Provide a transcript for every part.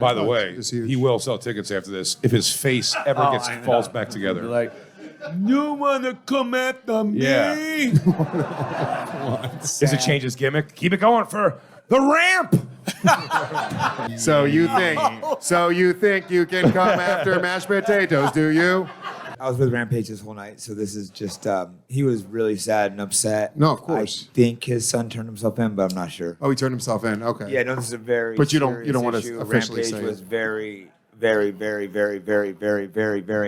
By the way, he will sell tickets after this if his face ever falls back together. Like, you want to come after me? Yeah. Does it change his gimmick? Keep it going for the ramp. So you think you can come after mashed potatoes, do you? I was with Rampage this whole night, so this is just, he was really sad and upset. No, of course. I think his son turned himself in, but I'm not sure. Oh, he turned himself in. Okay. Yeah, no, this is a very But you don't want serious to issue. officially Rampage say was it. very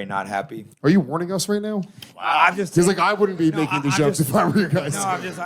not happy. Are you warning us right now? I'm just Because I wouldn't be making the jokes if I were you guys.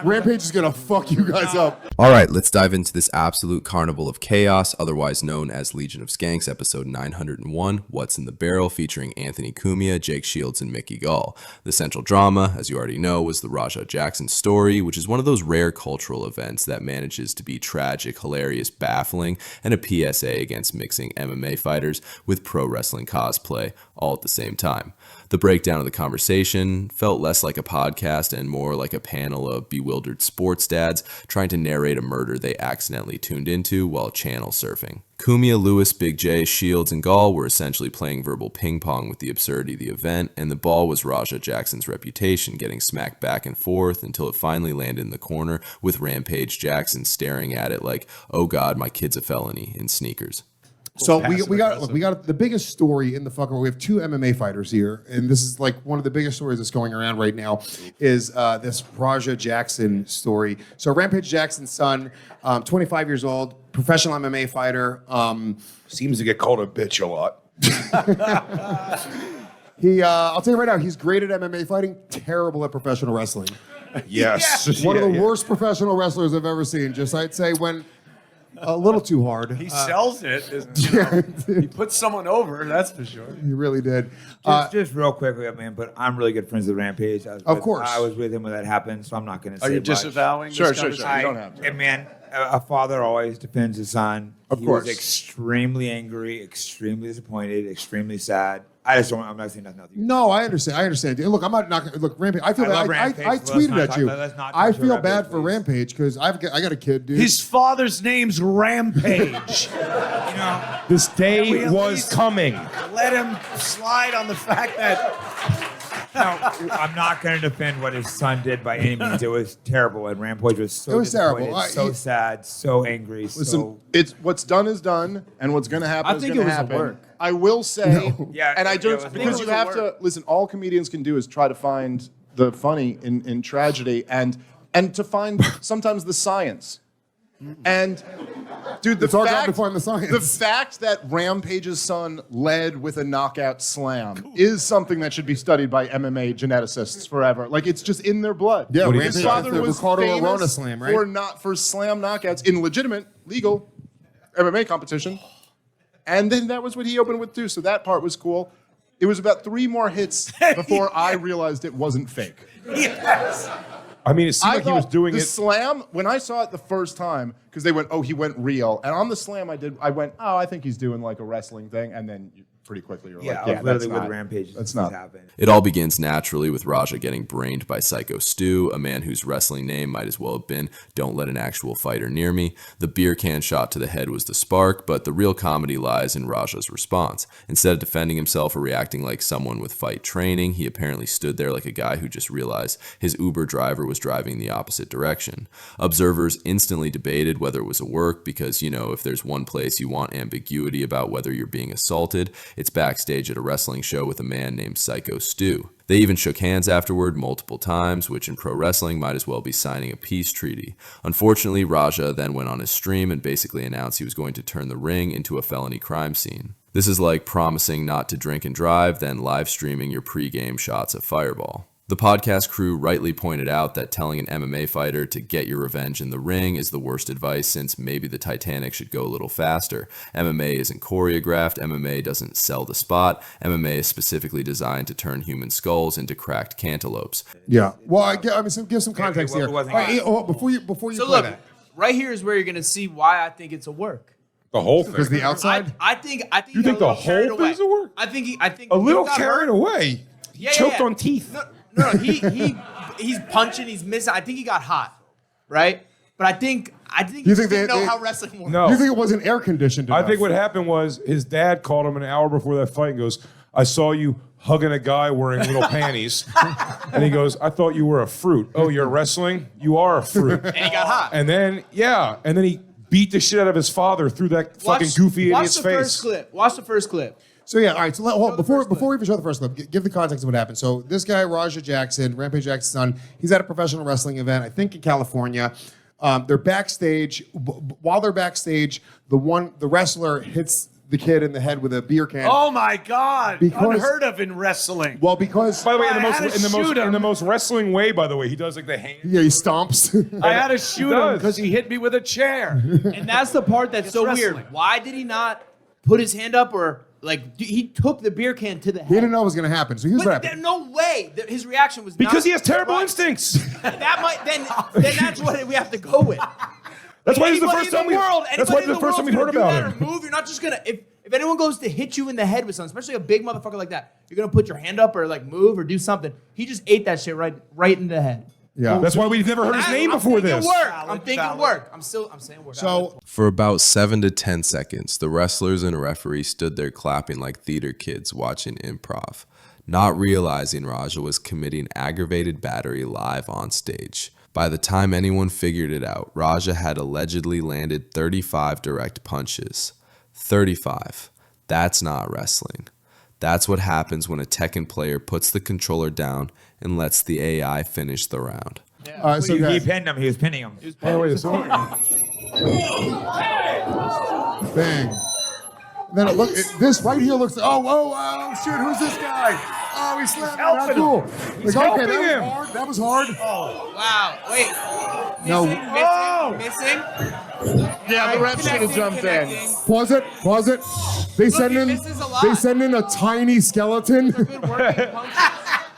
Rampage is gonna fuck you guys up. All right, let's dive into this absolute carnival of chaos, otherwise known as Legion of Skanks, episode 901, What's in the Barrel, featuring Anthony Cumia, Jake Shields, and Mickey Gall. The central drama, as you already know, was the Rampage Jackson story, which is one of those rare cultural events that manages to be tragic, hilarious, baffling, and a PSA against mixing MMA fighters with pro wrestling cosplay all at the same time. The breakdown of the conversation felt less like a podcast and more like a panel of bewildered sports dads trying to narrate a murder they accidentally tuned into while channel surfing. Cumia, Lewis, Big J, Shields, and Gall were essentially playing verbal ping pong with the absurdity of the event, and the ball was Rampage Jackson's reputation getting smacked back and forth until it finally landed in the corner with Rampage Jackson staring at it like, oh god, my kid's a felony, in sneakers. So we got the biggest story in the fucking world. We have two MMA fighters here, and this is like one of the biggest stories that's going around right now is this Rampage Jackson story. So Rampage Jackson's son, 25 years old, professional MMA fighter. Seems to get called a bitch a lot. I'll tell you right now, he's great at MMA fighting, terrible at professional wrestling. Yes. One of the worst professional wrestlers I've ever seen. Just I'd say when a little too hard. He sells it. He puts someone over, that's for sure. He really did. Just real quickly, man, but I'm really good friends with Rampage. I was with him when that happened, so I'm not going to say Are you much. disavowing Sure. this You conversation? don't have to. And man, a father always defends his son. Of He course. was extremely angry, extremely disappointed, extremely sad. I'm not saying nothing. No, I understand. Look, I'm not knocking. Look, Rampage. I feel I love bad. Rampage. I Let's tweeted not at talk- you. let's not I talk feel about bad Rampage, for please. Rampage because I got a kid, dude. His father's name's Rampage. This day we at was least- coming. Let him slide on the fact that No, I'm not going to defend what his son did by any means. It was terrible, and Rampage was so It was terrible. disappointed, so sad, so angry. Listen, it's what's done is done, and what's going to happen is going to happen. work. I will say, Yeah, and I it don't was because work. you have to listen. All comedians can do is try to find the funny in tragedy, and to find sometimes the science. And dude, It's our job to find the science. The fact that Rampage's son led with a knockout slam is something that should be studied by MMA geneticists forever. Like it's just in their blood. Yeah, his father the was Ricardo famous Arona slam, right? for slam knockouts in legitimate, legal MMA competition. And then that was what he opened with too. So that part was cool. It was about 3 more hits before I realized it wasn't fake. yes. I mean, it seemed like he was doing the it. slam, when I saw it the first time, because they went, oh, he went real. And on the slam I went, oh, I think he's doing like a wrestling thing. And then pretty quickly you're like, yeah, that's literally with not. Rampage. That's this not. happened. It all begins naturally with Raja getting brained by Psycho Stu, a man whose wrestling name might as well have been Don't Let an Actual Fighter Near Me. The beer can shot to the head was the spark, but the real comedy lies in Raja's response. Instead of defending himself or reacting like someone with fight training, he apparently stood there like a guy who just realized his Uber driver was driving the opposite direction. Observers instantly debated whether it was a work because, if there's one place you want ambiguity about whether you're being assaulted, it's backstage at a wrestling show with a man named Psycho Stu. They even shook hands afterward multiple times, which in pro wrestling might as well be signing a peace treaty. Unfortunately, Raja then went on his stream and basically announced he was going to turn the ring into a felony crime scene. This is like promising not to drink and drive, then live streaming your pre-game shots of Fireball. The podcast crew rightly pointed out that telling an MMA fighter to get your revenge in the ring is the worst advice, since maybe the Titanic should go a little faster. MMA isn't choreographed, MMA doesn't sell the spot, MMA is specifically designed to turn human skulls into cracked cantaloupes. Yeah. Well, give some context Okay, here. well, All it right, wasn't- before you So play look, that. right here is where you're gonna see why I think it's a work. The whole thing. Because the outside. I think You he think got a the little carried whole away. thing's a work? I think A little he got carried hurt. away. Yeah, Choked yeah. on teeth. No, he's punching, he's missing. I think he got hot, right? But I think I think You you think didn't they- know how wrestling works. No. You think it wasn't air conditioned? I think what happened was his dad called him an hour before that fight and goes, I saw you hugging a guy wearing little panties. And he goes, I thought you were a fruit. Oh, you're wrestling? You are a fruit. And he got hot. And then, and then he beat the shit out of his father through that fucking goofy idiot's Watch the face. first clip. Watch the first clip. So yeah, all right. So before we even show the first clip, give the context of what happened. So this guy, Raja Jackson, Rampage Jackson's son, he's at a professional wrestling event, I think in California. They're backstage. While they're backstage, the wrestler hits the kid in the head with a beer can. Oh my God! Because- Unheard of in wrestling. Well, because By the way, I had to shoot him. in the most wrestling way, by the way, he does like the hand. yeah, he stomps. I had to shoot him does. because he hit me with a chair. And that's the part that's so wrestling. weird. Why did he not put his hand up or like he took the beer can to the head? He didn't know it was going to happen. So here's what But happened. no way. His reaction was Because not he has terrible right. instincts. That might then that's what we have to go with. That's why this is the Anybody first time in the world, That's why anybody this is the in first time world's we've heard gonna about do that him. or move, you're not just gonna if anyone goes to hit you in the head with something, especially a big motherfucker like that, you're gonna put your hand up or like move or do something. He just ate that shit right in the head. Yeah. That's why we've never heard his name before this. I'm thinking work. I'm saying work. So For about 7 to 10 seconds, the wrestlers and referee stood there clapping like theater kids watching improv, not realizing Raja was committing aggravated battery live on stage. By the time anyone figured it out, Raja had allegedly landed 35 direct punches. 35. That's not wrestling. That's what happens when a Tekken player puts the controller down and lets the AI finish the round. so He guys, pinned him. He was pinning him. Oh, wait, so bang. Then this right here looks. Oh shit! Who's this guy? Oh, he's slapping. How helping cool. He's Like, helping that him. was hard. That was hard. Wow. Wait. No. Missing. Yeah, the ref should have jumped in. Pause it. Pause it. They send he in. misses a lot. They send in a tiny skeleton. Good working punch.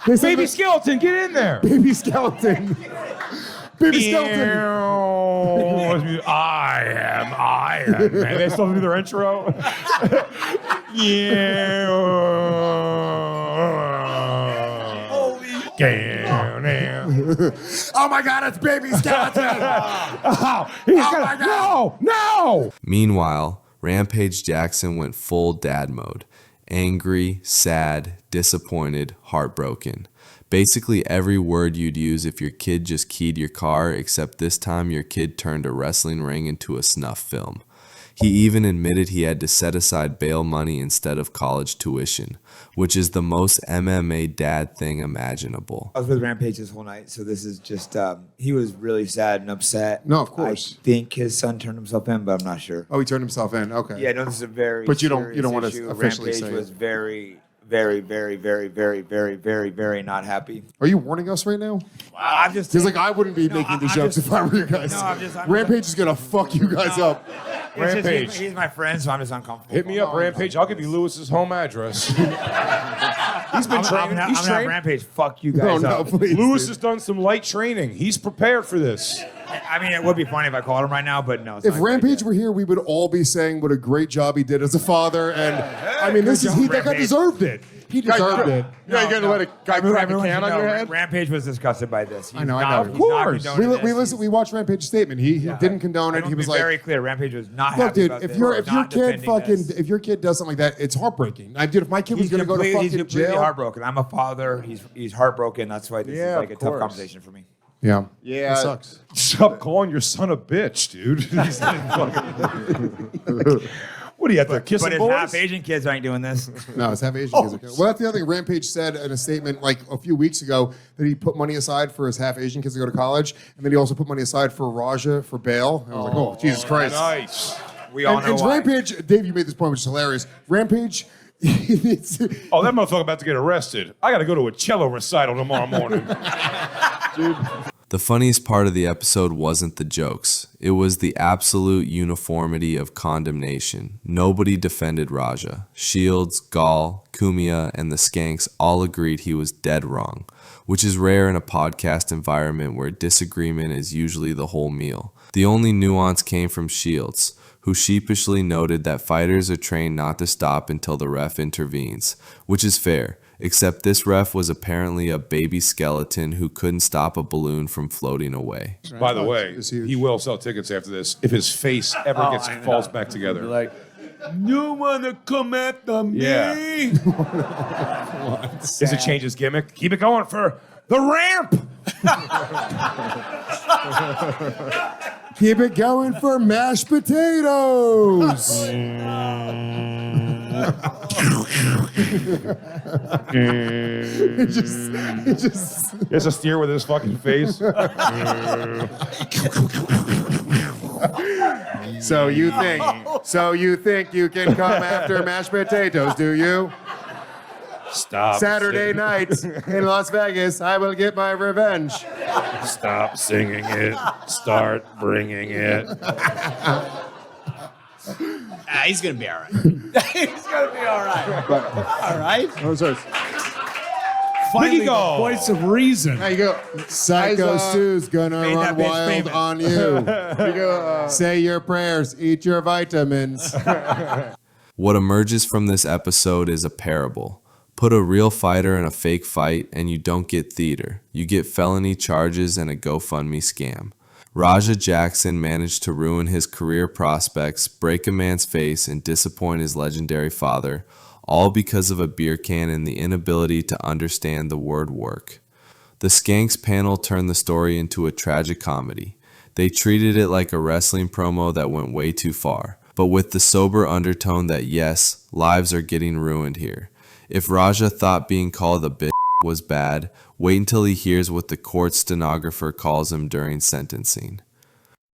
They send Baby in- skeleton, get in there. baby skeleton. Baby skeleton. I am. Man, they still do their intro. Oh my God! It's baby skeleton. No! Meanwhile, Rampage Jackson went full dad mode. Angry, sad, disappointed, heartbroken. Basically every word you'd use if your kid just keyed your car, except this time your kid turned a wrestling ring into a snuff film. He even admitted he had to set aside bail money instead of college tuition, which is the most MMA dad thing imaginable. I was with Rampage this whole night, so this is just, he was really sad and upset. No, of course. I think his son turned himself in, but I'm not sure. Oh, he turned himself in. Okay. Yeah, no, this is a very But you don't serious want to issue. officially Rampage say was it. very not happy. Are you warning us right now? I'm just He's like, I wouldn't be making these I'm jokes just- if I were you guys. No, I'm just- Rampage is gonna fuck you guys up. it's just- Rampage. he's my friend, so I'm just uncomfortable. Hit me up, Rampage. I'll give you Lewis's home address. He's been I'm training. gonna He's have trained. Rampage fuck you No, guys no, up. please. Lewis dude. has done some light training. He's prepared for this. I mean, it would be funny if I called him right now, but no. It's If not a great Rampage idea. were here, we would all be saying what a great job he did as a father. And I mean, this is job, that guy Rampage. deserved it. He deserved it. Yeah, you're gonna let a guy crack a Everyone can should on know, your head? Rampage was disgusted by this. I know, I know. Of course. We watched Rampage's statement. He didn't condone it. He was like, very clear. Rampage was not "Look, happy dude, about if this. your Not kid defending this. if your kid does something like that, it's heartbreaking. Dude, if my kid was gonna go to he's fucking completely jail, heartbroken. I'm a father. He's heartbroken. That's why this Yeah, is like a of tough course. conversation for me. yeah, Yeah. it sucks. Stop calling your son a bitch, dude. He's not fucking- What do you have to kiss But him, his boys? half Asian kids aren't doing this. No, it's half Asian kids. Okay. Well, that's the other thing. Rampage said in a statement like a few weeks ago that he put money aside for his half Asian kids to go to college, and then he also put money aside for Raja for bail. And I was like, oh, Jesus Christ. Nice. We all And, know and why. Rampage, Dave, you made this point, which is hilarious. Rampage, it's, Oh, that motherfucker about to get arrested. I got to go to a cello recital tomorrow morning. The funniest part of the episode wasn't the jokes. It was the absolute uniformity of condemnation. Nobody defended Raja. Shields, Gall, Kumia, and the Skanks all agreed he was dead wrong, which is rare in a podcast environment where disagreement is usually the whole meal. The only nuance came from Shields, who sheepishly noted that fighters are trained not to stop until the ref intervenes, which is fair. Except this ref was apparently a baby skeleton who couldn't stop a balloon from floating away. By the way, It's huge. he will sell tickets after this if his face ever falls back together. Like, You wanna come after me? Yeah. Does it change his gimmick? Keep it going for the ramp. Keep it going for mashed potatoes. it just He has to steer with his fucking face. So you think you can come after mashed potatoes, do you? Stop. Saturday night in Las Vegas, I will get my revenge. Stop singing it. Start bringing it. He's gonna be all right. he's gonna be all right. All right. Oh, sorry. Finally, the Voice of reason. There you go. Psycho Guys, Stu's gonna Made run that bitch wild famous. on you. You go, Say your prayers, eat your vitamins. What emerges from this episode is a parable. Put a real fighter in a fake fight and you don't get theater. You get felony charges and a GoFundMe scam. Raja Jackson managed to ruin his career prospects, break a man's face, and disappoint his legendary father, all because of a beer can and the inability to understand the word work. The Skanks panel turned the story into a tragic comedy. They treated it like a wrestling promo that went way too far, but with the sober undertone that yes, lives are getting ruined here. If Raja thought being called a bitch was bad, wait until he hears what the court stenographer calls him during sentencing.